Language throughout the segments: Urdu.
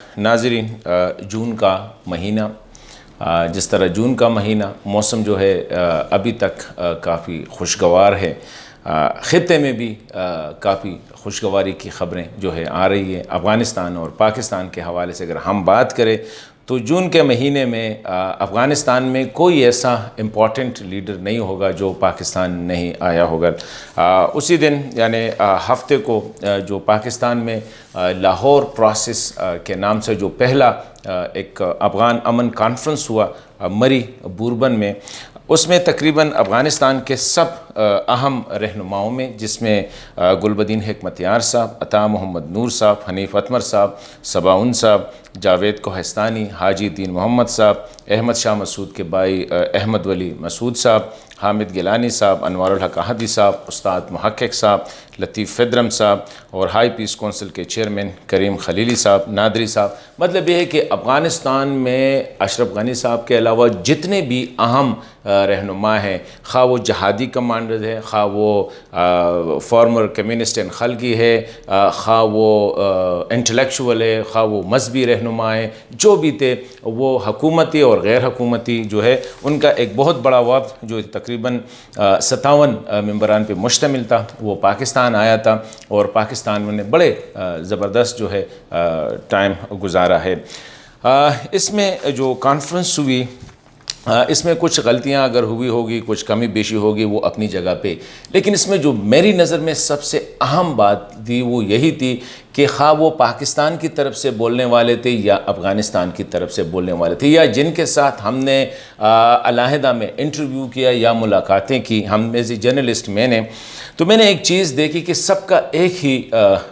ناظرین، جون کا مہینہ، جس طرح جون کا مہینہ موسم جو ہے ابھی تک کافی خوشگوار ہے، خطے میں بھی کافی خوشگواری کی خبریں جو ہے آ رہی ہے۔ افغانستان اور پاکستان کے حوالے سے اگر ہم بات کریں تو جون کے مہینے میں افغانستان میں کوئی ایسا امپورٹنٹ لیڈر نہیں ہوگا جو پاکستان نہیں آیا ہوگا۔ اسی دن یعنی ہفتے کو جو پاکستان میں لاہور پروسیس کے نام سے جو پہلا ایک افغان امن کانفرنس ہوا مری بوربن میں، اس میں تقریباً افغانستان کے سب اہم رہنماؤں میں، جس میں گلبدین حکمت یار صاحب، عطا محمد نور صاحب، حنیف اتمر صاحب، صباؤن صاحب، جاوید کوہستانی، حاجی دین محمد صاحب، احمد شاہ مسعود کے بھائی احمد ولی مسعود صاحب، حامد گیلانی صاحب، انوار الحق احدی صاحب، استاد محقق صاحب، لطیف فدرم صاحب اور ہائی پیس کونسل کے چیئرمین کریم خلیلی صاحب، نادری صاحب۔ مطلب یہ ہے کہ افغانستان میں اشرف غنی صاحب کے علاوہ جتنے بھی اہم رہنما ہیں، خواہ وہ جہادی کمانڈر ہے، خواہ وہ فارمر کمیونسٹ اینڈ خلقی ہے، خواہ وہ انٹلیکچول ہے، خواہ وہ مذہبی رہنما ہے، جو بھی تھے وہ حکومتی اور غیر حکومتی جو ہے ان کا ایک بہت بڑا وفد جو تقریباً 57 ممبران پہ مشتمل تھا، وہ پاکستان آیا تھا اور پاکستان میں نے بڑے زبردست جو ہے ٹائم گزارا ہے۔ اس میں جو کانفرنس ہوئی، اس میں کچھ غلطیاں اگر ہوئی ہوگی، کچھ کمی بیشی ہوگی، وہ اپنی جگہ پہ، لیکن اس میں جو میری نظر میں سب سے اہم بات تھی وہ یہی تھی کہ خواہ وہ پاکستان کی طرف سے بولنے والے تھے یا افغانستان کی طرف سے بولنے والے تھے، یا جن کے ساتھ ہم نے علیحدہ میں انٹرویو کیا یا ملاقاتیں کی، ہم ایز اے جرنلسٹ میں نے ایک چیز دیکھی کہ سب کا ایک ہی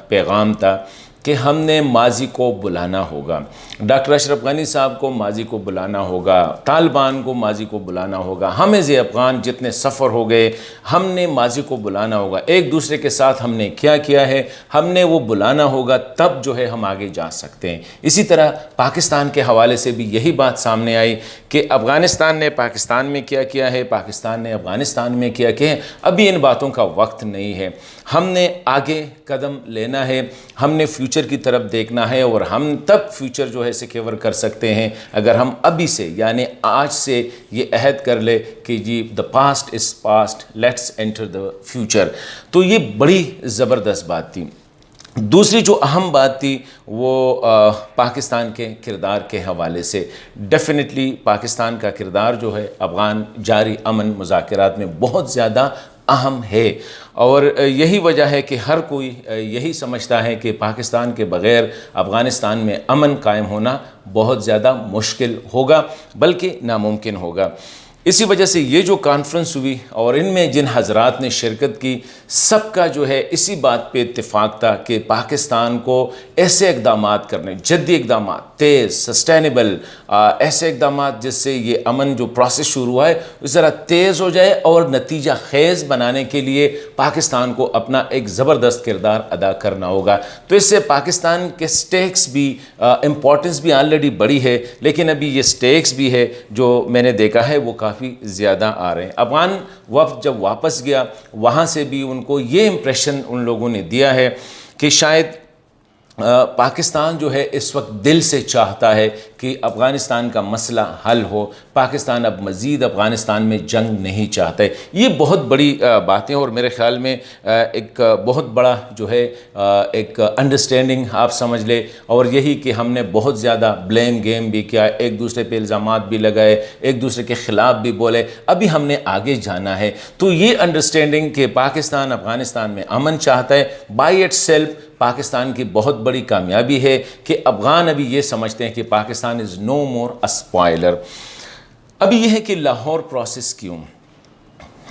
پیغام تھا کہ ہم نے ماضی کو بلانا ہوگا۔ ڈاکٹر اشرف غنی صاحب کو ماضی کو بلانا ہوگا، طالبان کو ماضی کو بلانا ہوگا، ہم ایز اے افغان جتنے سفر ہو گئے ہم نے ماضی کو بلانا ہوگا، ایک دوسرے کے ساتھ ہم نے کیا کیا ہے ہم نے وہ بلانا ہوگا، تب جو ہے ہم آگے جا سکتے ہیں۔ اسی طرح پاکستان کے حوالے سے بھی یہی بات سامنے آئی کہ افغانستان نے پاکستان میں کیا کیا ہے، پاکستان نے افغانستان میں کیا کیا ہے، ابھی ان باتوں کا وقت نہیں ہے، ہم نے آگے قدم لینا ہے، ہم نے فیوچر کی طرف دیکھنا ہے، اور ہم تب فیوچر جو ہے سیکیور کر سکتے ہیں اگر ہم ابھی سے یعنی آج سے یہ عہد کر لے کہ جی the past is past, let's enter the future۔ تو یہ بڑی زبردست بات تھی۔ دوسری جو اہم بات تھی وہ پاکستان کے کردار کے حوالے سے، ڈیفینیٹلی پاکستان کا کردار جو ہے افغان جاری امن مذاکرات میں بہت زیادہ اہم ہے، اور یہی وجہ ہے کہ ہر کوئی یہی سمجھتا ہے کہ پاکستان کے بغیر افغانستان میں امن قائم ہونا بہت زیادہ مشکل ہوگا، بلکہ ناممکن ہوگا۔ اسی وجہ سے یہ جو کانفرنس ہوئی اور ان میں جن حضرات نے شرکت کی، سب کا جو ہے اسی بات پہ اتفاق تھا کہ پاکستان کو ایسے اقدامات کرنے، جدی اقدامات، تیز، سسٹینیبل، ایسے اقدامات جس سے یہ امن جو پروسیس شروع ہوا ہے اس ذرا تیز ہو جائے، اور نتیجہ خیز بنانے کے لیے پاکستان کو اپنا ایک زبردست کردار ادا کرنا ہوگا۔ تو اس سے پاکستان کے سٹیکس بھی، امپورٹنس بھی آلریڈی بڑی ہے، لیکن ابھی یہ سٹیکس بھی ہے جو میں نے دیکھا ہے وہ کافی زیادہ آ رہے ہیں۔ افغان وفد جب واپس گیا وہاں سے بھی ان کو یہ امپریشن ان لوگوں نے دیا ہے کہ شاید پاکستان جو ہے اس وقت دل سے چاہتا ہے کہ افغانستان کا مسئلہ حل ہو، پاکستان اب مزید افغانستان میں جنگ نہیں چاہتا ہے۔ یہ بہت بڑی باتیں، اور میرے خیال میں ایک بہت بڑا جو ہے ایک انڈرسٹینڈنگ آپ سمجھ لے، اور یہی کہ ہم نے بہت زیادہ بلیم گیم بھی کیا، ایک دوسرے پہ الزامات بھی لگائے، ایک دوسرے کے خلاف بھی بولے، ابھی ہم نے آگے جانا ہے۔ تو یہ انڈرسٹینڈنگ کہ پاکستان افغانستان میں امن چاہتا ہے، بائی اٹ سیلف پاکستان کی بہت بڑی کامیابی ہے کہ افغان ابھی یہ سمجھتے ہیں کہ پاکستان از نو مور اے اسپوائلر۔ ابھی یہ ہے کہ لاہور پروسیس کیوں؟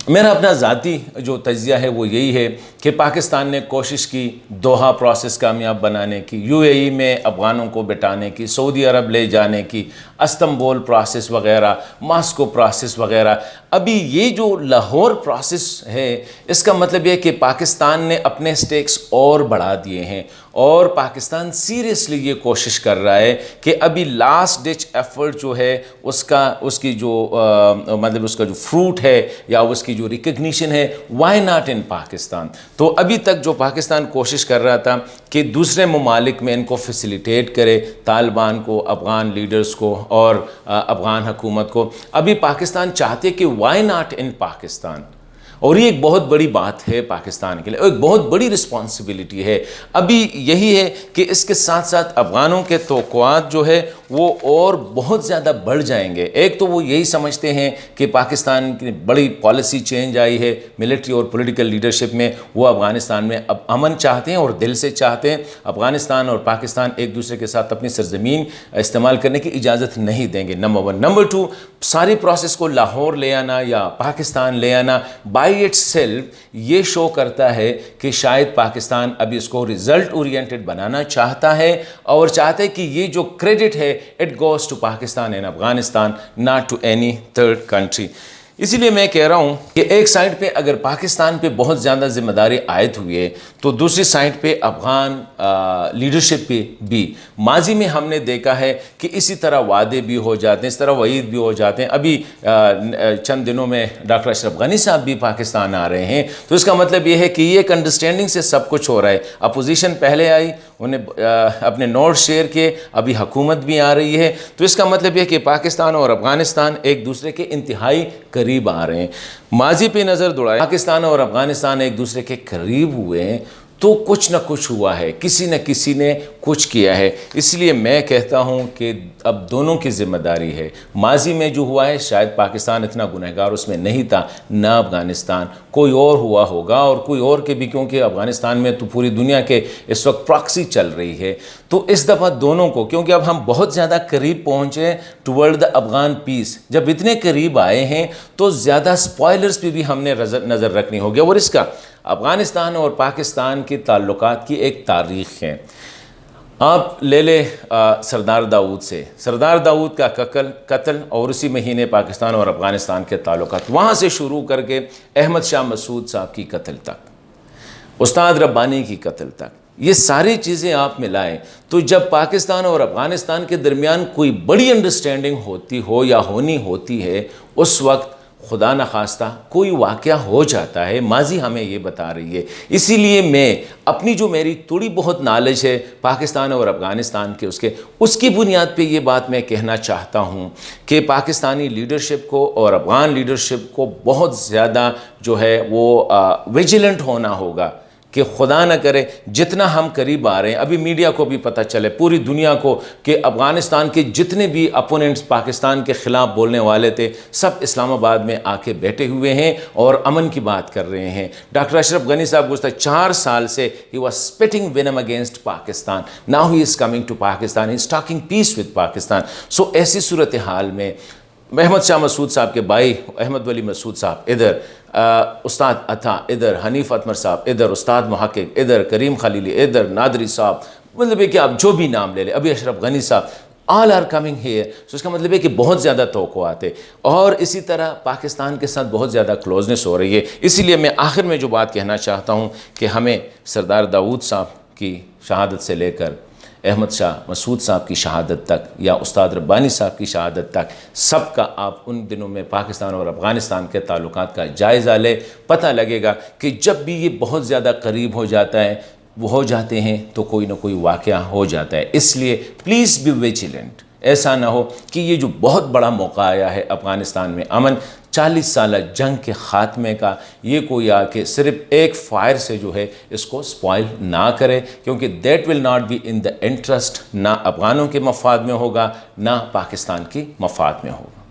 میرا اپنا ذاتی جو تجزیہ ہے وہ یہی ہے کہ پاکستان نے کوشش کی دوحہ پروسیس کامیاب بنانے کی، یو اے ای میں افغانوں کو بٹھانے کی، سعودی عرب لے جانے کی، استنبول پروسیس وغیرہ، ماسکو پروسیس وغیرہ۔ ابھی یہ جو لاہور پروسیس ہے اس کا مطلب یہ کہ پاکستان نے اپنے سٹیکس اور بڑھا دیے ہیں، اور پاکستان سیریسلی یہ کوشش کر رہا ہے کہ ابھی لاسٹ ڈچ ایفرٹ جو ہے اس کی جو فروٹ ہے یا اس کی جو ریکگنیشن ہے، وائی ناٹ ان پاکستان۔ تو ابھی تک جو پاکستان کوشش کر رہا تھا کہ دوسرے ممالک میں ان کو فیسیلیٹیٹ کرے، طالبان کو، افغان لیڈرز کو اور افغان حکومت کو۔ ابھی پاکستان چاہتے کہ وائی ناٹ ان پاکستان، اور یہ ایک بہت بڑی بات ہے پاکستان کے لیے، ایک بہت بڑی رسپانسبلٹی ہے۔ ابھی یہی ہے کہ اس کے ساتھ ساتھ افغانوں کے توقعات جو ہے وہ اور بہت زیادہ بڑھ جائیں گے۔ ایک تو وہ یہی سمجھتے ہیں کہ پاکستان کی بڑی پالیسی چینج آئی ہے ملٹری اور پولیٹیکل لیڈرشپ میں، وہ افغانستان میں اب امن چاہتے ہیں اور دل سے چاہتے ہیں۔ افغانستان اور پاکستان ایک دوسرے کے ساتھ اپنی سرزمین استعمال کرنے کی اجازت نہیں دیں گے، نمبر ون۔ نمبر ٹو، ساری پروسیس کو لاہور لے آنا یا پاکستان لے آنا بائی اٹ سیلف یہ شو کرتا ہے کہ شاید پاکستان ابھی اس کو ریزلٹ اورینٹڈ بنانا چاہتا ہے، اور چاہتا ہے کہ یہ جو کریڈٹ ہے it goes to Pakistan and Afghanistan, not to any third country. اسی لیے میں کہہ رہا ہوں کہ ایک سائڈ پہ اگر پاکستان پہ بہت زیادہ ذمہ داری عائد ہوئی ہے تو دوسری سائڈ پہ افغان لیڈرشپ پہ بھی ماضی میں ہم نے دیکھا ہے کہ اسی طرح وعدے بھی ہو جاتے ہیں، اس طرح وعید بھی ہو جاتے ہیں۔ ابھی چند دنوں میں ڈاکٹر اشرف غنی صاحب بھی پاکستان آ رہے ہیں، تو اس کا مطلب یہ ہے کہ یہ ایک انڈرسٹینڈنگ سے سب کچھ ہو رہا ہے۔ اپوزیشن پہلے آئی، انہیں اپنے نوٹ شیئر کیے، ابھی حکومت بھی آ رہی ہے، تو اس کا مطلب یہ کہ پاکستان اور افغانستان ایک دوسرے کے انتہائی قریب آ رہے ہیں۔ ماضی پہ نظر دوڑائے، پاکستان اور افغانستان ایک دوسرے کے قریب ہوئے ہیں تو کچھ نہ کچھ ہوا ہے، کسی نہ کسی نے کچھ کیا ہے۔ اس لیے میں کہتا ہوں کہ اب دونوں کی ذمہ داری ہے۔ ماضی میں جو ہوا ہے شاید پاکستان اتنا گنہگار اس میں نہیں تھا، نہ افغانستان، کوئی اور ہوا ہوگا، اور کوئی اور کے بھی، کیونکہ افغانستان میں تو پوری دنیا کے اس وقت پراکسی چل رہی ہے۔ تو اس دفعہ دونوں کو، کیونکہ اب ہم بہت زیادہ قریب پہنچے ٹورڈ دا افغان پیس، جب اتنے قریب آئے ہیں تو زیادہ سپوائلرز پہ بھی ہم نے نظر رکھنی ہوگی۔ اور اس کا افغانستان اور پاکستان کے تعلقات کی ایک تاریخ ہے۔ آپ لے لے سردار داؤد سے، سردار داؤد کا قتل اور اسی مہینے پاکستان اور افغانستان کے تعلقات، وہاں سے شروع کر کے احمد شاہ مسعود صاحب کی قتل تک، استاد ربانی کی قتل تک، یہ ساری چیزیں آپ ملائیں تو جب پاکستان اور افغانستان کے درمیان کوئی بڑی انڈرسٹینڈنگ ہوتی ہو یا ہونی ہوتی ہے، اس وقت خدا نخواستہ کوئی واقعہ ہو جاتا ہے۔ ماضی ہمیں یہ بتا رہی ہے۔ اسی لیے میں اپنی جو میری تھوڑی بہت نالج ہے پاکستان اور افغانستان کے، اس کی بنیاد پہ یہ بات میں کہنا چاہتا ہوں کہ پاکستانی لیڈرشپ کو اور افغان لیڈرشپ کو بہت زیادہ جو ہے وہ ویجیلنٹ ہونا ہوگا کہ خدا نہ کرے جتنا ہم قریب آ رہے ہیں، ابھی میڈیا کو بھی پتہ چلے، پوری دنیا کو، کہ افغانستان کے جتنے بھی اپوننٹس پاکستان کے خلاف بولنے والے تھے سب اسلام آباد میں آ کے بیٹھے ہوئے ہیں اور امن کی بات کر رہے ہیں۔ ڈاکٹر اشرف غنی صاحب گزشتہ 4 سال سے he was spitting venom against Pakistan. Now he is coming to Pakistan. He is talking peace with Pakistan. So ایسی صورتحال میں احمد شاہ مسعود صاحب کے بھائی احمد ولی مسعود صاحب ادھر، استاد عطا ادھر، حنیف اتمر صاحب ادھر، استاد محقق ادھر، کریم خلیلی ادھر، نادری صاحب، مطلب ہے کہ آپ جو بھی نام لے لیں، ابھی اشرف غنی صاحب، آل آر کمنگ ہیئر۔ اس کا مطلب ہے کہ بہت زیادہ توقعات ہے، اور اسی طرح پاکستان کے ساتھ بہت زیادہ کلوزنس ہو رہی ہے۔ اسی لیے میں آخر میں جو بات کہنا چاہتا ہوں کہ ہمیں سردار داؤد صاحب کی شہادت سے لے کر احمد شاہ مسعود صاحب کی شہادت تک یا استاد ربانی صاحب کی شہادت تک، سب کا آپ ان دنوں میں پاکستان اور افغانستان کے تعلقات کا جائزہ لے، پتہ لگے گا کہ جب بھی یہ بہت زیادہ قریب ہو جاتا ہے، وہ ہو جاتے ہیں تو کوئی نہ کوئی واقعہ ہو جاتا ہے۔ اس لیے پلیز بی ویجیلنٹ، ایسا نہ ہو کہ یہ جو بہت بڑا موقع آیا ہے افغانستان میں امن، 40 سالہ جنگ کے خاتمے کا، یہ کوئی آ کے صرف ایک فائر سے جو ہے اس کو سپوائل نہ کرے، کیونکہ that will not be in the interest, نہ افغانوں کے مفاد میں ہوگا نہ پاکستان کی مفاد میں ہوگا۔